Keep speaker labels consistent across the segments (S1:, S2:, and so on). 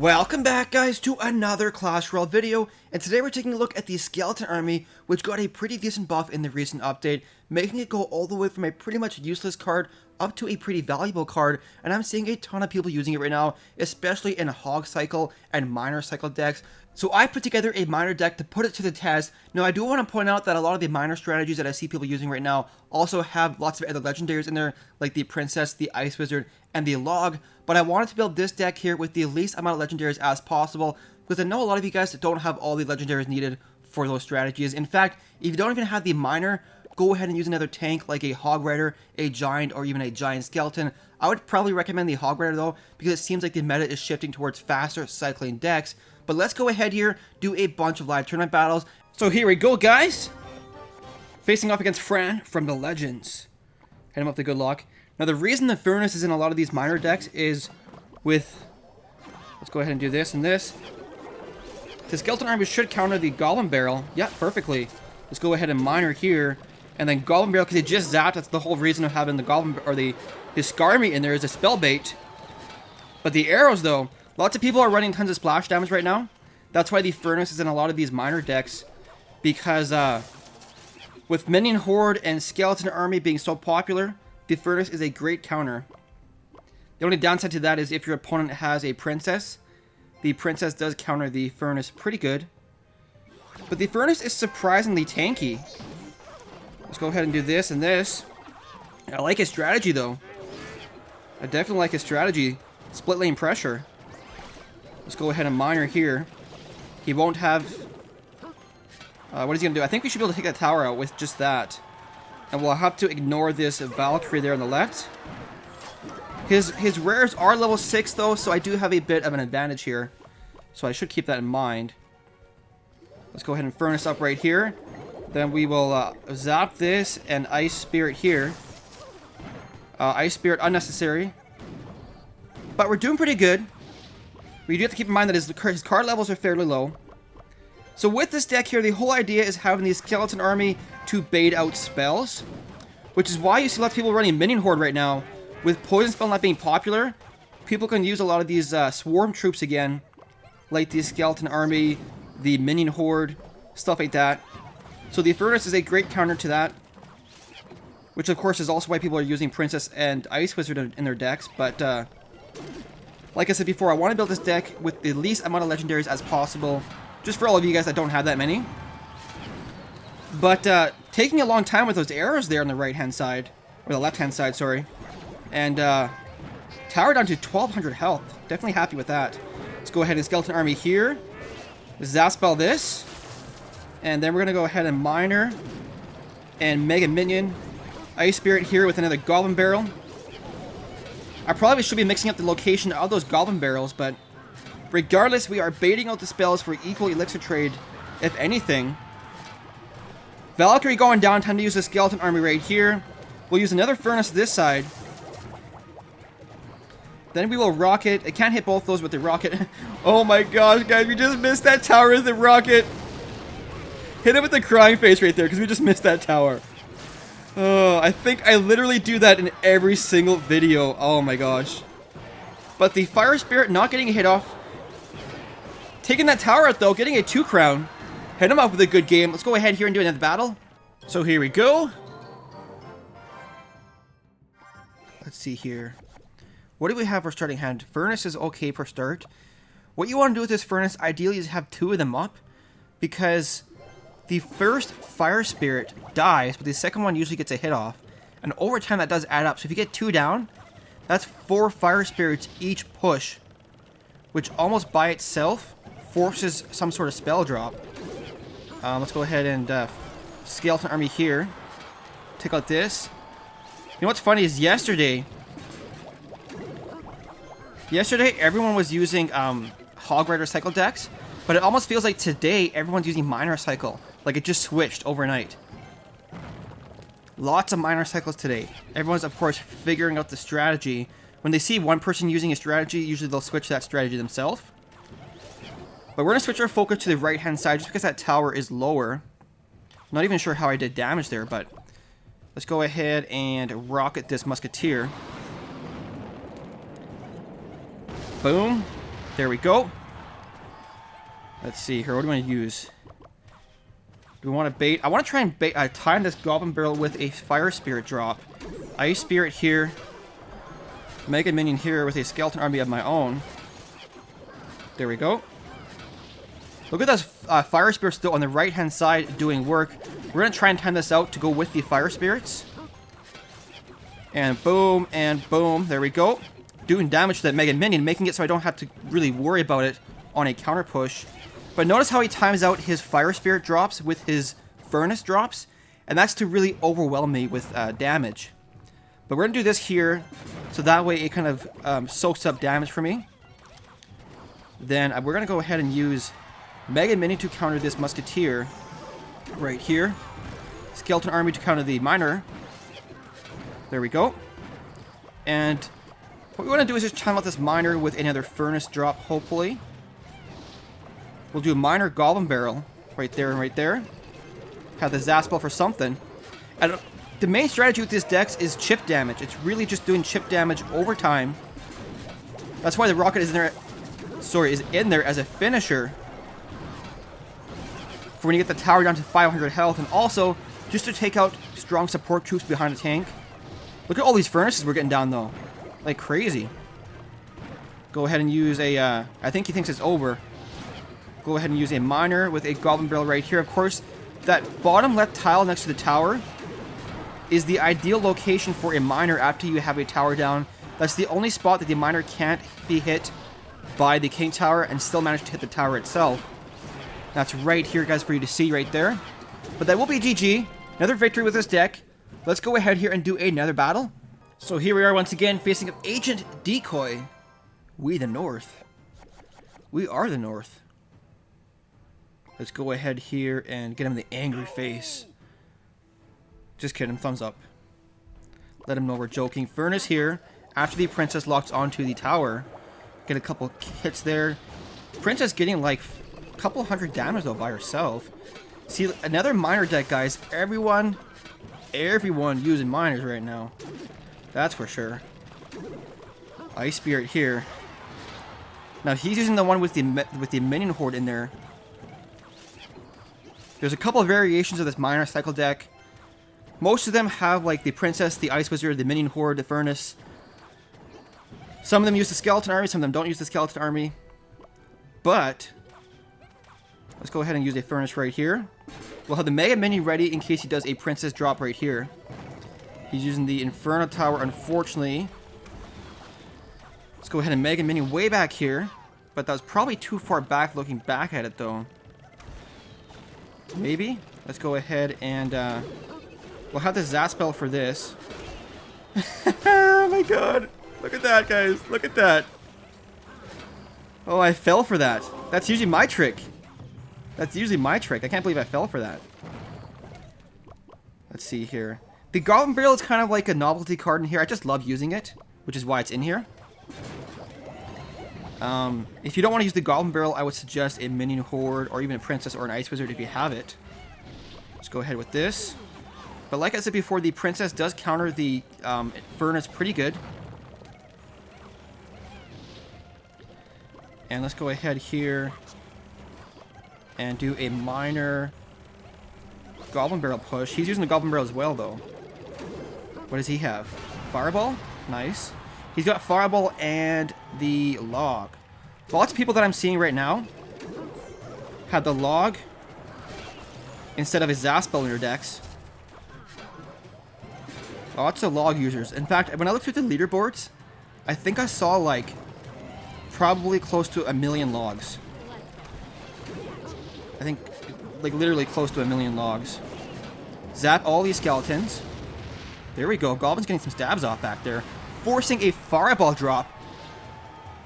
S1: Welcome back, guys, to another Clash Royale video, and today we're taking a look at the Skeleton Army, which got a pretty decent buff in the recent update, making it go all the way from a pretty much useless card up to a pretty valuable card, and I'm seeing a ton of people using it right now, especially in Hog Cycle and Miner Cycle decks. So I put together a Miner deck to put it to the test. Now I do want to point out that a lot of the Miner strategies that I see people using right now also have lots of other legendaries in there, like the Princess, the Ice Wizard, and the Log, but I wanted to build this deck here with the least amount of legendaries as possible, because I know a lot of you guys don't have all the legendaries needed for those strategies. In fact, if you don't even have the Miner, go ahead and use another tank like a Hog Rider, a Giant, or even a Giant Skeleton. I would probably recommend the Hog Rider though, because it seems like the meta is shifting towards faster cycling decks. But let's go ahead here, do a bunch of live tournament battles. So here we go, guys! Facing off against Fran from the Legends. Hit him up the good luck. Now the reason the Furnace is in a lot of these Miner decks is with... Let's go ahead and do this and this. The Skeleton Army should counter the Goblin Barrel. Yeah, perfectly. Let's go ahead and Miner here. And then Goblin Barrel, because it just zapped. That's the whole reason of having the Goblin, or the Skarmy in there, is a spell bait. But the arrows, though, lots of people are running tons of splash damage right now. That's why the Furnace is in a lot of these Miner decks. Because with Minion Horde and Skeleton Army being so popular, the Furnace is a great counter. The only downside to that is if your opponent has a Princess. The Princess does counter the Furnace pretty good. But the Furnace is surprisingly tanky. Let's go ahead and do this and this. I like his strategy, though. I definitely like his strategy. Split lane pressure. Let's go ahead and Miner here. He won't have... what is he going to do? I think we should be able to take that tower out with just that. And we'll have to ignore this Valkyrie there on the left. His rares are level 6, though, so I do have a bit of an advantage here. So I should keep that in mind. Let's go ahead and Furnace up right here. Then we will zap this and Ice Spirit here. Ice Spirit unnecessary. But we're doing pretty good. We do have to keep in mind that his card levels are fairly low. So with this deck here, the whole idea is having the Skeleton Army to bait out spells. Which is why you see lots of people running Minion Horde right now. With Poison Spell not being popular, people can use a lot of these Swarm Troops again. Like the Skeleton Army, the Minion Horde, stuff like that. So the Furnace is a great counter to that. Which of course is also why people are using Princess and Ice Wizard in their decks. But like I said before, I want to build this deck with the least amount of legendaries as possible. Just for all of you guys that don't have that many. But taking a long time with those arrows there on the right hand side. Or the left hand side, sorry. And tower down to 1200 health. Definitely happy with that. Let's go ahead and Skeleton Army here. Zaspel this. And then we're going to go ahead and Miner. And Mega Minion. Ice Spirit here with another Goblin Barrel. I probably should be mixing up the location of those Goblin Barrels, but regardless, we are baiting out the spells for equal elixir trade, if anything. Valkyrie going down, time to use the Skeleton Army right here. We'll use another Furnace this side. Then we will rocket. I can't hit both those with the rocket. Oh my gosh, guys, we just missed that tower with the rocket. Hit it with the crying face right there, because we just missed that tower. Oh, I think I literally do that in every single video. Oh my gosh. But the Fire Spirit not getting a hit off. Taking that tower out, though, getting a 2 crown. Hit him up with a good game. Let's go ahead here and do another battle. So here we go. Let's see here. What do we have for starting hand? Furnace is okay for start. What you want to do with this Furnace, ideally, is have 2 of them up. Because the first Fire Spirit dies, but the second one usually gets a hit off. And over time, that does add up. So if you get 2 down, that's 4 Fire Spirits each push. Which almost by itself forces some sort of spell drop. Let's go ahead and Skeleton Army here. Take out this. You know what's funny is yesterday everyone was using Hog Rider cycle decks, but it almost feels like today everyone's using Miner cycle. Like it just switched overnight. Lots of Miner cycles today. Everyone's of course figuring out the strategy. When they see one person using a strategy, usually they'll switch that strategy themselves. But we're going to switch our focus to the right hand side just because that tower is lower. I'm not even sure how I did damage there, but let's go ahead and rocket this Musketeer. Boom. There we go. Let's see here. What do we want to use? Do we want to bait? I want to try and bait. Time this Goblin Barrel with a Fire Spirit drop. Ice Spirit here. Mega Minion here with a Skeleton Army of my own. There we go. Look at those Fire Spirits still on the right-hand side doing work. We're going to try and time this out to go with the Fire Spirits. And boom, and boom. There we go. Doing damage to that Mega Minion, making it so I don't have to really worry about it on a counter push. But notice how he times out his Fire Spirit drops with his Furnace drops. And that's to really overwhelm me with damage. But we're going to do this here, so that way it kind of soaks up damage for me. Then we're going to go ahead and use Mega Minion to counter this Musketeer right here. Skeleton Army to counter the Miner. There we go. And what we want to do is just channel out this Miner with another Furnace drop, hopefully. We'll do a Miner Goblin Barrel right there and right there. Have the Zaspel for something. And the main strategy with this deck is chip damage. It's really just doing chip damage over time. That's why the Rocket is in there. Sorry, is in there as a finisher for when you get the tower down to 500 health, and also just to take out strong support troops behind the tank. Look at all these furnaces we're getting down though, like crazy. Go ahead and use a. I think he thinks it's over. Go ahead and use a Miner with a Goblin Barrel right here. Of course, that bottom left tile next to the tower is the ideal location for a Miner after you have a tower down. That's the only spot that the Miner can't be hit by the King Tower and still manage to hit the tower itself. That's right here, guys, for you to see right there. But that will be GG. Another victory with this deck. Let's go ahead here and do another battle. So here we are once again facing up Agent Decoy. We the North. We are the North. Let's go ahead here and get him the angry face. Just kidding, thumbs up. Let him know we're joking. Furnace here. After the Princess locks onto the tower. Get a couple hits there. Princess getting like a couple hundred damage though by herself. See, another Miner deck, guys. Everyone using Miners right now. That's for sure. Ice Spirit here. Now he's using the one with the Minion Horde in there. There's a couple of variations of this Miner cycle deck. Most of them have like the Princess, the Ice Wizard, the Minion Horde, the Furnace. Some of them use the Skeleton Army, some of them don't use the Skeleton Army. But let's go ahead and use a Furnace right here. We'll have the Mega Minion ready in case he does a Princess drop right here. He's using the Inferno Tower, unfortunately. Let's go ahead and Mega Minion way back here. But that was probably too far back looking back at it though. Maybe? Let's go ahead and we'll have the Zaspel for this. Oh my god. Look at that, guys. Look at that. Oh, I fell for that. That's usually my trick. That's usually my trick. I can't believe I fell for that. Let's see here. The Goblin Barrel is kind of like a novelty card in here. I just love using it, which is why it's in here. If you don't want to use the Goblin Barrel, I would suggest a Minion Horde or even a Princess or an Ice Wizard if you have it. Let's go ahead with this. But like I said before, the Princess does counter the Furnace pretty good. And let's go ahead here and do a Miner Goblin Barrel push. He's using the Goblin Barrel as well, though. What does he have? Fireball? Nice. He's got Fireball and the Log. Lots of people that I'm seeing right now have the Log instead of a Zaspel in their decks. Lots of Log users. In fact, when I looked through the leaderboards, I think I saw like probably close to 1 million logs. I think like literally close to 1 million logs. Zap all these skeletons. There we go. Goblin's getting some stabs off back there. Forcing a Fireball drop.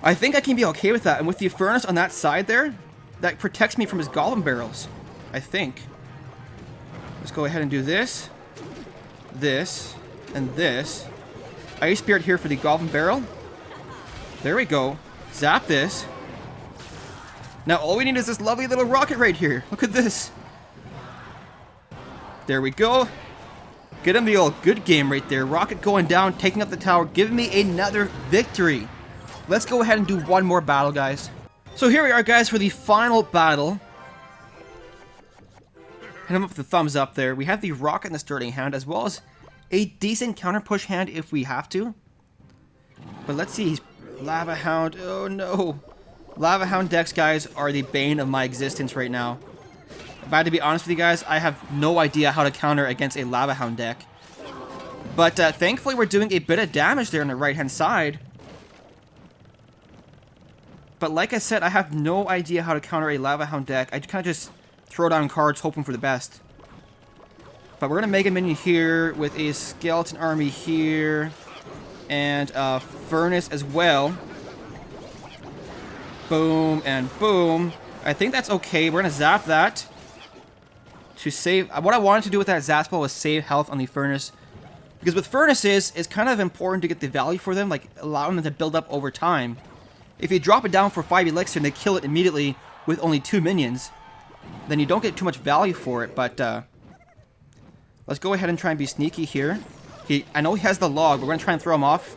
S1: I think I can be okay with that. And with the Furnace on that side there, that protects me from his Goblin Barrels. I think. Let's go ahead and do this. This. And this. Ice Spirit here for the Goblin Barrel. There we go. Zap this. Now all we need is this lovely little rocket right here. Look at this. There we go. Get him the old good game right there. Rocket going down, taking up the tower, giving me another victory. Let's go ahead and do one more battle, guys. So here we are, guys, for the final battle. Hit him up with the thumbs up there. We have the Rocket and the Starting hand, as well as a decent counter push hand if we have to. But let's see. Lava Hound. Oh no. Lava Hound decks, guys, are the bane of my existence right now. If I had to be honest with you guys, I have no idea how to counter against a Lava Hound deck. But thankfully, we're doing a bit of damage there on the right-hand side. But like I said, I have no idea how to counter a Lava Hound deck. I kind of just throw down cards, hoping for the best. But we're going to Mega Minion here with a Skeleton Army here. And Furnace as well. Boom and boom. I think that's okay. We're going to zap that. To save... What I wanted to do with that zap spell was save health on the Furnace. Because with Furnaces, it's kind of important to get the value for them, like allowing them to build up over time. If you drop it down for 5 elixir and they kill it immediately with only 2 minions, then you don't get too much value for it. But let's go ahead and try and be sneaky here. I know he has the log, but we're going to try and throw him off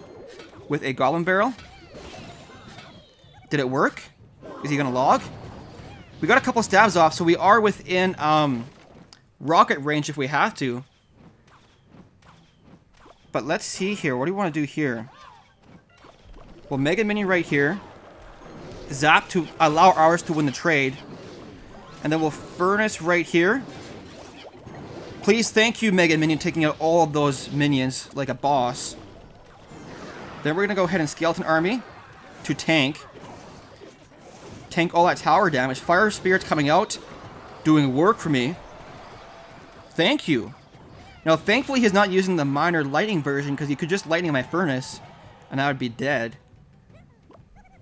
S1: with a Goblin Barrel. Did it work? Is he going to log? We got a couple stabs off, so we are within rocket range if we have to. But let's see here. What do you want to do here? Well, Mega Minion right here. Zap to allow ours to win the trade. And then we'll Furnace right here. Please, thank you, Mega Minion, taking out all of those minions like a boss. Then we're going to go ahead and Skeleton Army to tank. Tank all that tower damage. Fire Spirit's coming out. Doing work for me. Thank you. Now, thankfully, he's not using the minor lightning version, because he could just lightning my Furnace, and I would be dead.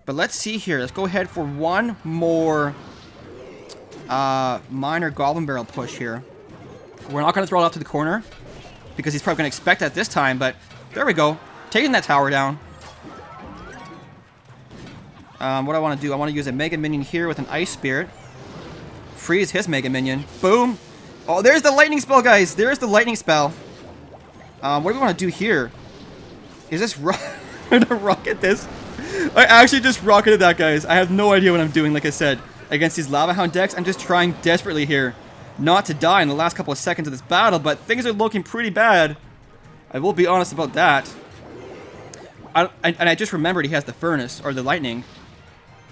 S1: But let's see here. Let's go ahead for one more minor Goblin Barrel push here. We're not going to throw it out to the corner, because he's probably going to expect that this time, but there we go. Taking that tower down. What I want to do, I want to use a Mega Minion here with an Ice Spirit. Freeze his Mega Minion. Boom! Oh, there's the lightning spell, guys. There's the lightning spell. What do we want to do here? Is this going to rocket this? I actually just rocketed that, guys. I have no idea what I'm doing, like I said. Against these Lava Hound decks, I'm just trying desperately here not to die in the last couple of seconds of this battle, but things are looking pretty bad. I will be honest about that. And I just remembered he has the Furnace, or the Lightning.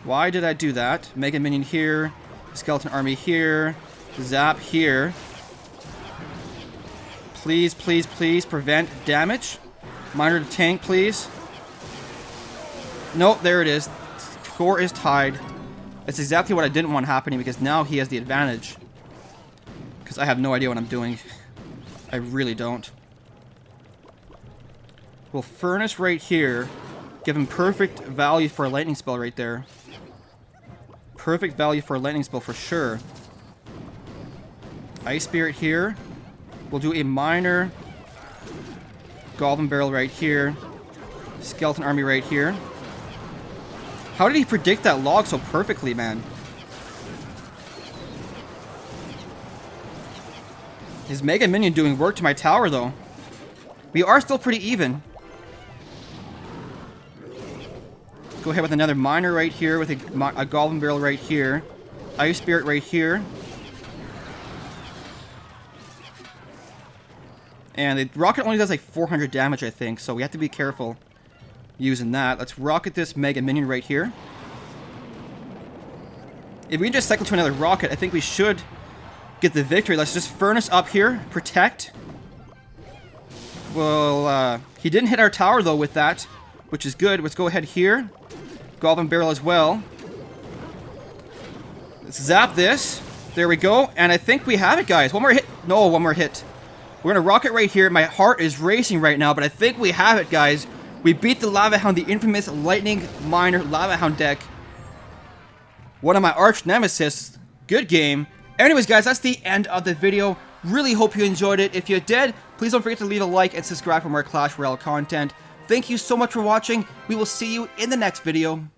S1: Why did I do that? Mega Minion here. Skeleton Army here. Zap here. Please, please, please prevent damage. Minor to tank, please. Nope, there it is. Score is tied. That's exactly what I didn't want happening, because now he has the advantage. Because I have no idea what I'm doing. I really don't. We'll Furnace right here. Give him perfect value for a lightning spell right there. Perfect value for a lightning spell for sure. Ice Spirit here. We'll do a minor Goblin Barrel right here. Skeleton Army right here. How did he predict that log so perfectly, man? His Mega Minion doing work to my tower, though. We are still pretty even. Go ahead with another minor right here with a Goblin Barrel right here. Ice Spirit right here. And the rocket only does like 400 damage, I think, so we have to be careful using that. Let's rocket this Mega Minion right here. If we can just cycle to another rocket, I think we should get the victory. Let's just Furnace up here. Protect. Well, he didn't hit our tower, though, with that, which is good. Let's go ahead here. Goblin Barrel as well. Let's zap this. There we go. And I think we have it, guys. One more hit. No, one more hit. We're going to rocket right here. My heart is racing right now, but I think we have it, guys. We beat the Lava Hound, the infamous Lightning Minor Lava Hound deck. One of my arch nemesis. Good game. Anyways, guys, that's the end of the video. Really hope you enjoyed it. If you did, please don't forget to leave a like and subscribe for more Clash Royale content. Thank you so much for watching. We will see you in the next video.